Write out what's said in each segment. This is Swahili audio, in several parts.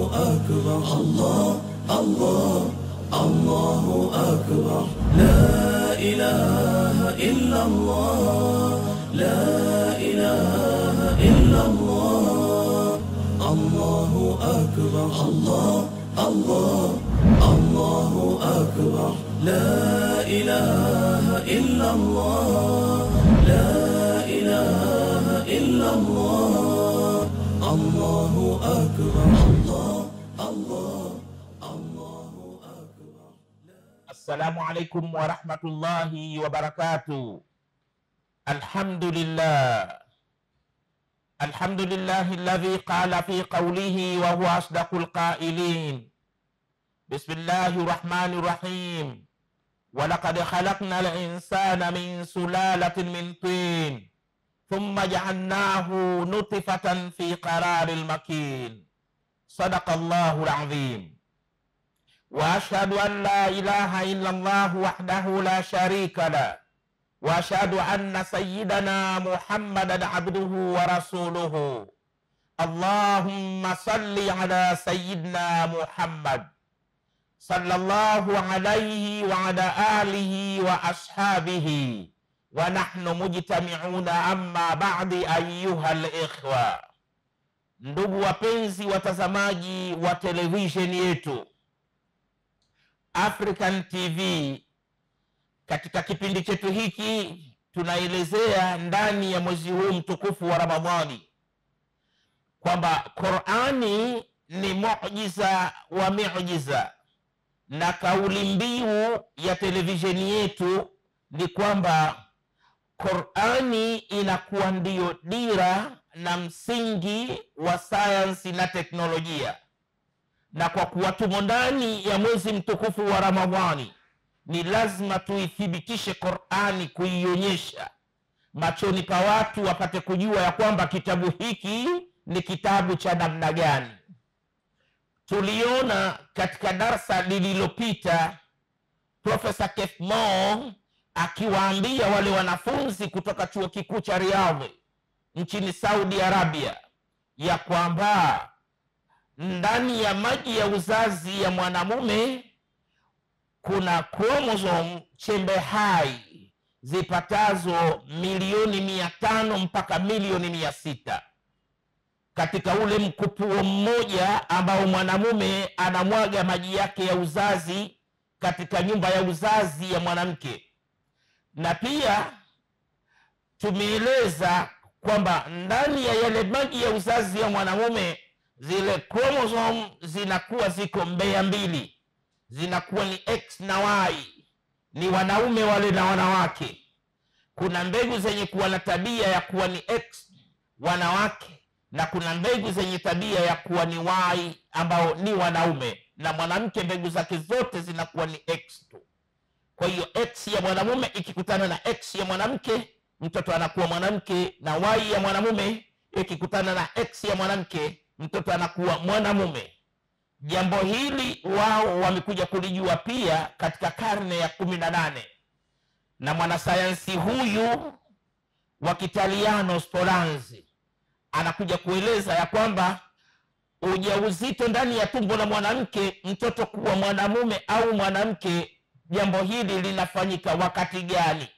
أكبر الله الله الله أكبر لا إله إلا الله لا إله إلا الله الله أكبر الله الله الله أكبر لا إله إلا الله لا إله إلا الله الله أكبر الله الله الله أكبر. السلام عليكم ورحمة الله وبركاته. الحمد لله الحمد لله الذي قال في قوله وهو أصدق القائلين بسم الله الرحمن الرحيم ولقد خلقنا الإنسان من سلالة من طين ثم جعلناه نطفة في قرار مكين صدق الله العظيم. وأشهد أن لا إله إلا الله وحده لا شريك له وأشهد أن سيدنا محمدا عبده ورسوله. اللهم صل على سيدنا محمد صلى الله عليه وعلى آله وأصحابه ونحن مجتمعون أما بعد أيها الإخوة. Ndugu wapenzi watazamaji wa television yetu African TV, katika kipindi chetu hiki tunaelezea ndani ya mwezi huu mtukufu wa Ramadhani kwamba Qur'ani ni muujiza wa miujiza, na kauli mbiu ya televisheni yetu ni kwamba Qur'ani inakuwa ndiyo dira na msingi wa sayansi na teknolojia. Na kwa kuwa tumo ndani ya mwezi mtukufu wa Ramadhani, ni lazima tuithibitishe Qur'ani, kuionyesha machoni pa watu wapate kujua ya kwamba kitabu hiki ni kitabu cha namna gani. Tuliona katika darsa lililopita Profesa Keith Moore akiwaambia wale wanafunzi kutoka chuo kikuu cha Riyadh nchini Saudi Arabia ya kwamba ndani ya maji ya uzazi ya mwanamume kuna chromosome chembe hai zipatazo milioni 500 mpaka milioni 600 katika ule mkupuo mmoja ambao mwanamume anamwaga maji yake ya uzazi katika nyumba ya uzazi ya mwanamke. Na pia tumeeleza kwamba ndani ya yale maji ya uzazi ya mwanamume zile chromosome zinakuwa ziko mbea mbili, zinakuwa ni X na Y, ni wanaume wale na wanawake. Kuna mbegu zenye kuwa na tabia ya kuwa ni X wanawake, na kuna mbegu zenye tabia ya kuwa ni Y ambao ni wanaume, na mwanamke mbegu zake zote zinakuwa ni X tu. Kwa hiyo X ya mwanamume ikikutana na X ya mwanamke, mtoto anakuwa mwanamke, na Y ya mwanamume ikikutana na X ya mwanamke, mtoto anakuwa mwanamume. Jambo hili wao wamekuja kulijua pia katika karne ya 18, na mwanasayansi huyu wa Kitaliano Spallanzani anakuja kueleza ya kwamba ujauzito ndani ya tumbo la mwanamke, mtoto kuwa mwanamume au mwanamke, jambo hili linafanyika wakati gani?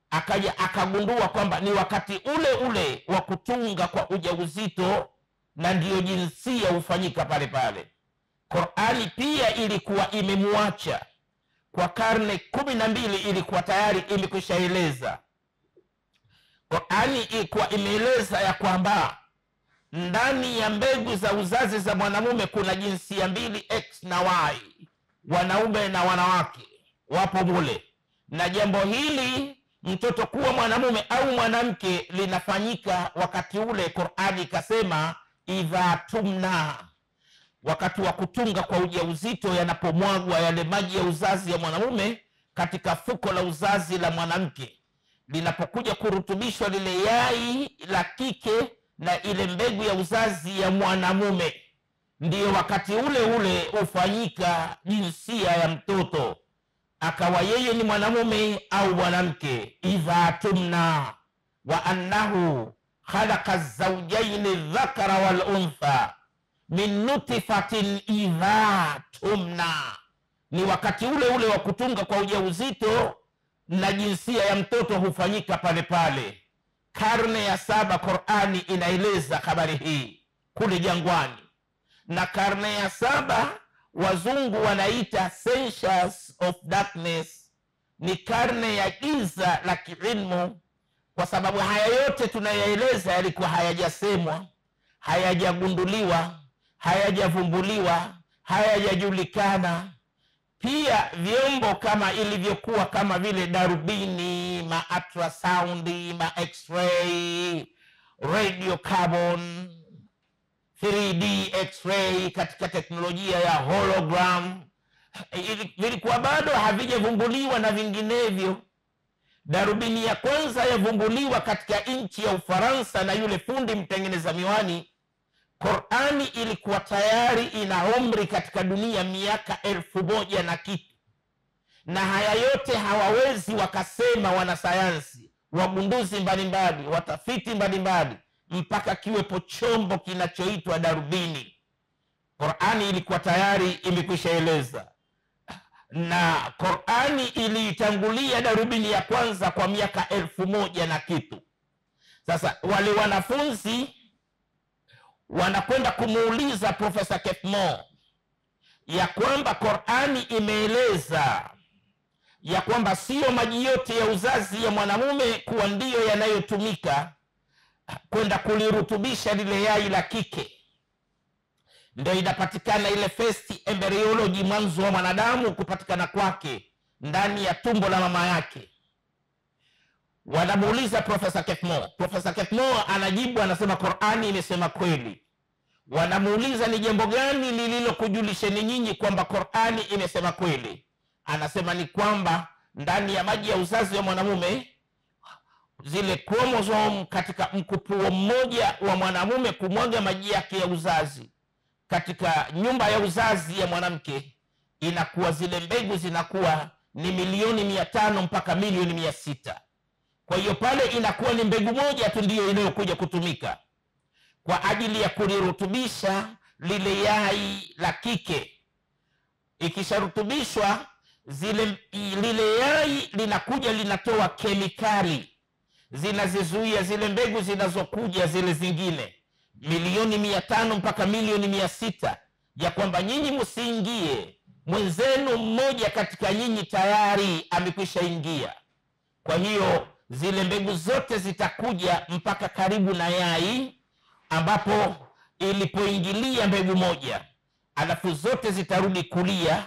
Akaja akagundua kwamba ni wakati ule ule wa kutunga kwa ujauzito, na ndiyo jinsia hufanyika pale pale. Qur'ani pia ilikuwa imemwacha kwa karne 12, ilikuwa tayari imekwishaeleza. Qur'ani ilikuwa imeeleza ya kwamba ndani ya mbegu za uzazi za mwanamume kuna jinsia mbili, X na Y, wanaume na wanawake wapo mule. Na jambo hili mtoto kuwa mwanamume au mwanamke linafanyika wakati ule. Qur'ani ikasema idha tumna, wakati wa kutunga kwa ujauzito, yanapomwagwa yale maji ya uzazi ya mwanamume katika fuko la uzazi la mwanamke, linapokuja kurutubishwa lile yai la kike na ile mbegu ya uzazi ya mwanamume, ndiyo wakati ule ule ufanyika jinsia ya mtoto, akawa yeye ni mwanamume au mwanamke. Idha tumna wa annahu khalaqa az-zawjayn adh-dhakara wal untha min nutfatin idha tumna, ni wakati ule ule wa kutunga kwa ujauzito na jinsia ya mtoto hufanyika pale pale. Karne ya 7 Qur'ani inaeleza habari hii kule jangwani, na karne ya 7 wazungu wanaita centuries of darkness, ni karne ya giza la kiilmu, kwa sababu haya yote tunayaeleza yalikuwa hayajasemwa, hayajagunduliwa, hayajavumbuliwa, hayajajulikana. Pia vyombo kama ilivyokuwa kama vile darubini, ma ultrasound, ma x-ray, radio carbon, 3D x-ray, katika teknolojia ya hologram, vilikuwa bado havijavumbuliwa na vinginevyo. Darubini ya kwanza yavumbuliwa katika nchi ya Ufaransa na yule fundi mtengeneza miwani. Qur'ani ilikuwa tayari ina umri katika dunia miaka 1000 na kitu, na haya yote hawawezi wakasema wanasayansi, wagunduzi mbalimbali, watafiti mbalimbali, mpaka kiwepo chombo kinachoitwa darubini. Qur'ani ilikuwa tayari imekwisha eleza, na Qur'ani ilitangulia darubini ya kwanza kwa miaka 1000 na kitu. Sasa wale wanafunzi wanakwenda kumuuliza Profesa Keith Moore ya kwamba Qur'ani imeeleza ya kwamba sio maji yote ya uzazi ya mwanamume kuwa ndiyo yanayotumika kwenda kulirutubisha lile yai la kike, ndio inapatikana ile first embryology, mwanzo wa mwanadamu kupatikana kwake ndani ya tumbo la mama yake. Wanamuuliza Profesa Keith Moore. Profesa Keith Moore anajibu, anasema Qur'ani imesema kweli. Wanamuuliza ni jambo gani lililokujulisheni nyinyi kwamba Qur'ani imesema kweli? Anasema ni kwamba ndani ya maji ya uzazi wa mwanamume, zile chromosome katika mkupuo mmoja wa mwanamume kumwaga maji yake ya uzazi katika nyumba ya uzazi ya mwanamke, inakuwa zile mbegu zinakuwa ni 1,500,000 mpaka 1,600,000. Kwa hiyo pale inakuwa ni mbegu moja tu ndiyo inayokuja kutumika kwa ajili ya kulirutubisha lile yai la kike. Ikisharutubishwa lile yai linakuja linatoa kemikali zinazizuia zile mbegu zinazokuja zile zingine 1,500,000 mpaka 1,600,000, ya kwamba nyinyi msiingie, mwenzenu mmoja katika nyinyi tayari amekwisha ingia. Kwa hiyo zile mbegu zote zitakuja mpaka karibu na yai ambapo ilipoingilia mbegu moja, alafu zote zitarudi kulia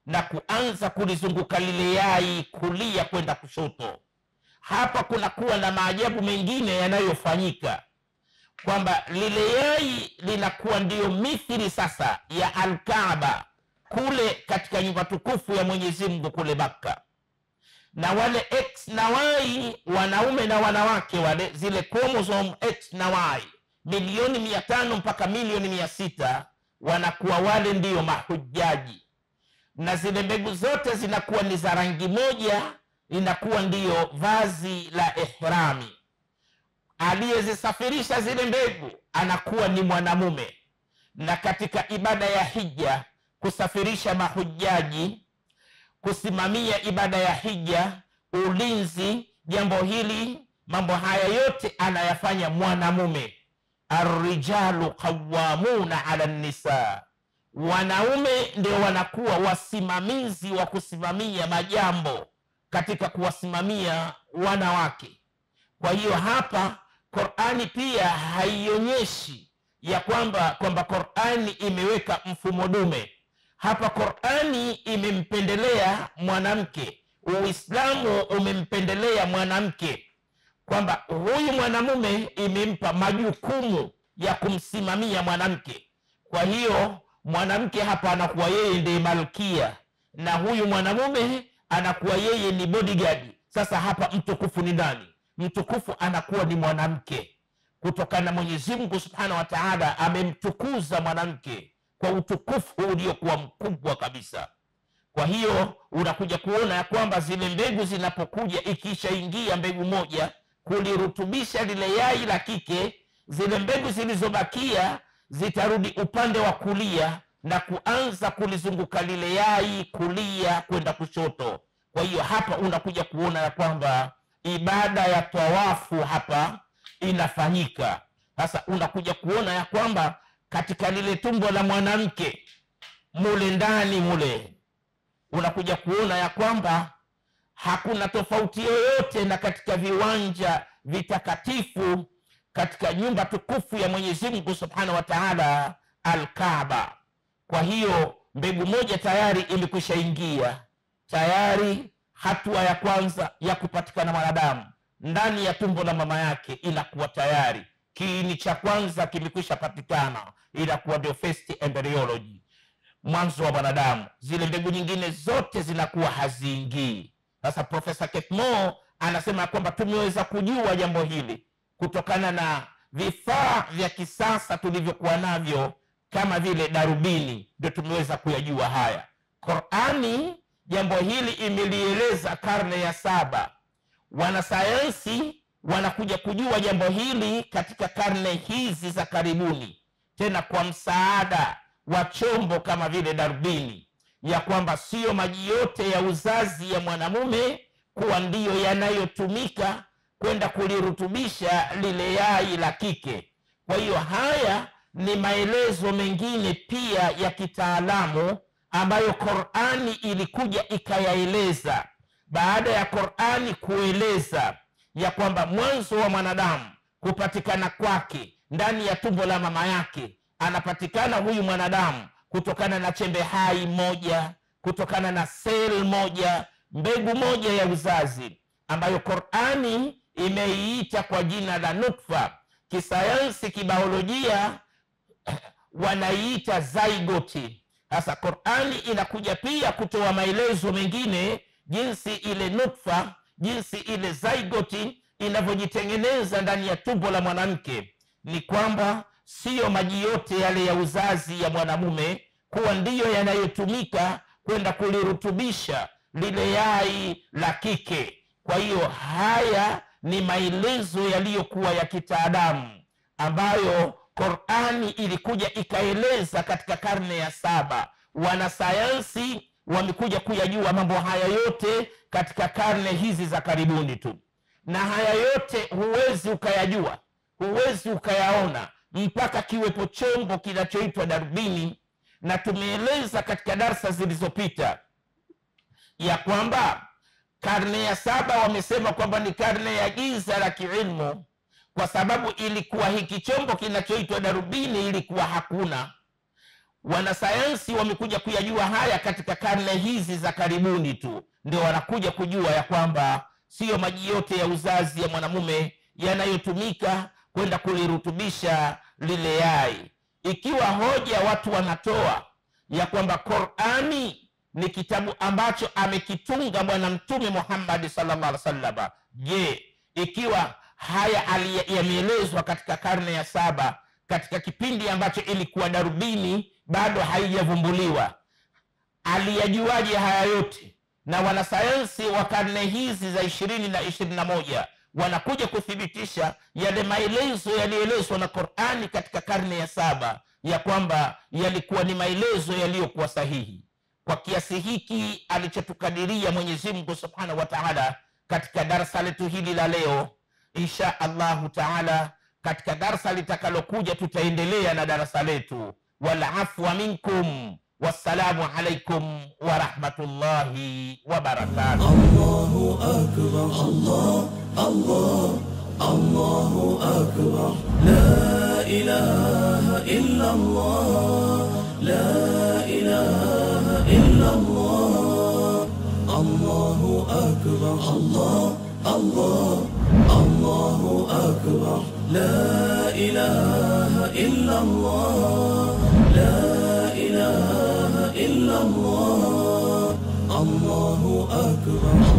na kuanza kulizunguka lile yai kulia kwenda kushoto. Hapa kunakuwa na maajabu mengine yanayofanyika, kwamba lile yai linakuwa ndiyo mithili sasa ya Al-Kaaba kule katika nyumba tukufu ya Mwenyezi Mungu kule Makka, na wale X na Y, wanaume na wanawake wale, zile chromosome X na Y 1,500,000 mpaka 1,600,000, wanakuwa wale ndiyo mahujaji, na zile mbegu zote zinakuwa ni za rangi moja, inakuwa ndiyo vazi la ihrami. Aliyezisafirisha zile mbegu anakuwa ni mwanamume, na katika ibada ya hija, kusafirisha mahujaji, kusimamia ibada ya hija, ulinzi, jambo hili, mambo haya yote anayafanya mwanamume. Ar-rijalu qawwamuna 'ala an-nisa, wanaume ndio wanakuwa wasimamizi wa kusimamia majambo katika kuwasimamia wanawake. Kwa hiyo hapa Qur'ani pia haionyeshi ya kwamba Qur'ani imeweka mfumo dume. Hapa Qur'ani imempendelea mwanamke, Uislamu umempendelea mwanamke, kwamba huyu mwanamume imempa majukumu ya kumsimamia mwanamke. Kwa hiyo mwanamke hapa anakuwa yeye ndiye malkia, na huyu mwanamume anakuwa yeye ni bodyguard. Sasa hapa mtukufu ni nani? Mtukufu anakuwa ni mwanamke, kutokana na Mwenyezi Mungu Subhanahu wa Ta'ala amemtukuza mwanamke kwa utukufu uliokuwa mkubwa kabisa. Kwa hiyo unakuja kuona ya kwamba zile mbegu zinapokuja, ikishaingia mbegu moja kulirutubisha lile yai la kike, zile mbegu zilizobakia zitarudi upande wa kulia na kuanza kulizunguka lile yai kulia kwenda kushoto. Kwa hiyo hapa unakuja kuona ya kwamba ibada ya tawafu hapa inafanyika. Sasa unakuja kuona ya kwamba katika lile tumbo la mwanamke mule ndani mule, unakuja kuona ya kwamba hakuna tofauti yoyote na katika viwanja vitakatifu katika nyumba tukufu ya Mwenyezi Mungu Subhanahu wa Ta'ala, Al-Kaaba. Kwa hiyo mbegu moja tayari imekwisha ingia. Tayari hatua ya kwanza ya kupatikana mwanadamu ndani ya tumbo la mama yake inakuwa tayari. Kiini cha kwanza kimekwisha patikana, inakuwa ndio first embryology, mwanzo wa mwanadamu. Zile mbegu nyingine zote zinakuwa haziingii. Sasa Profesa Ketmo anasema kwamba tumeweza kujua jambo hili kutokana na vifaa vya kisasa tulivyokuwa navyo kama vile darubini, ndio tumeweza kuyajua haya. Qur'ani jambo hili imelieleza karne ya 7. Wanasayansi wanakuja kujua jambo hili katika karne hizi za karibuni, tena kwa msaada wa chombo kama vile darubini, ya kwamba sio maji yote ya uzazi ya mwanamume kuwa ndiyo yanayotumika kwenda kulirutubisha lile yai la kike. Kwa hiyo haya ni maelezo mengine pia ya kitaalamu ambayo Qur'ani ilikuja ikayaeleza. Baada ya Qur'ani kueleza ya kwamba mwanzo wa mwanadamu kupatikana kwake ndani ya tumbo la mama yake, anapatikana huyu mwanadamu kutokana na chembe hai moja, kutokana na sel moja, mbegu moja ya uzazi ambayo Qur'ani imeiita kwa jina la nutfa. Kisayansi, kibiolojia wanaiita zygote. Sasa Qur'ani inakuja pia kutoa maelezo mengine jinsi ile nutfa, jinsi ile zygote inavyojitengeneza ndani ya tumbo la mwanamke. Ni kwamba sio maji yote yale ya uzazi ya mwanamume kuwa ndiyo yanayotumika kwenda kulirutubisha lile yai la kike. Kwa hiyo haya ni maelezo yaliyokuwa ya kitaalamu ambayo Qur'ani ilikuja ikaeleza katika karne ya 7. Wanasayansi wamekuja kuyajua mambo haya yote katika karne hizi za karibuni tu, na haya yote huwezi ukayajua, huwezi ukayaona mpaka kiwepo chombo kinachoitwa darubini. Na tumeeleza katika darasa zilizopita ya kwamba karne ya 7 wamesema kwamba ni karne ya giza la kiilmu, kwa sababu ilikuwa hiki chombo kinachoitwa darubini ilikuwa hakuna. Wanasayansi wamekuja kuyajua haya katika karne hizi za karibuni tu, ndio wanakuja kujua ya kwamba sio maji yote ya uzazi ya mwanamume yanayotumika kwenda kulirutubisha lile yai. Ikiwa hoja watu wanatoa ya kwamba Qur'ani ni kitabu ambacho amekitunga Bwana Mtume Muhammad sallallahu alaihi wasallam, je, ikiwa haya yameelezwa katika karne ya 7 katika kipindi ambacho ilikuwa darubini bado haijavumbuliwa, aliyajuaje haya yote? Na wanasayansi wa karne hizi za 20 na 21 wanakuja kuthibitisha yale maelezo yaliyoelezwa na Qur'ani katika karne ya 7 ya kwamba yalikuwa ni maelezo yaliyokuwa sahihi. Kwa kiasi hiki alichotukadiria Mwenyezi Mungu Subhanahu wa Ta'ala katika darasa letu hili la leo, insha Allahu Ta'ala katika darasa litakalokuja tutaendelea na darasa letu. Wal afwa minkum, wassalamu alaikum wa rahmatullahi wa barakatuh. Allahu akbar, Allah, Allah, Allahu akbar, la ilaha illa Allah, la ilaha illa Allah. Allahu akbar, Allah, Allah, Allahu akbar, la ilaha illa Allah, la ilaha illa Allah. Allahu akbar.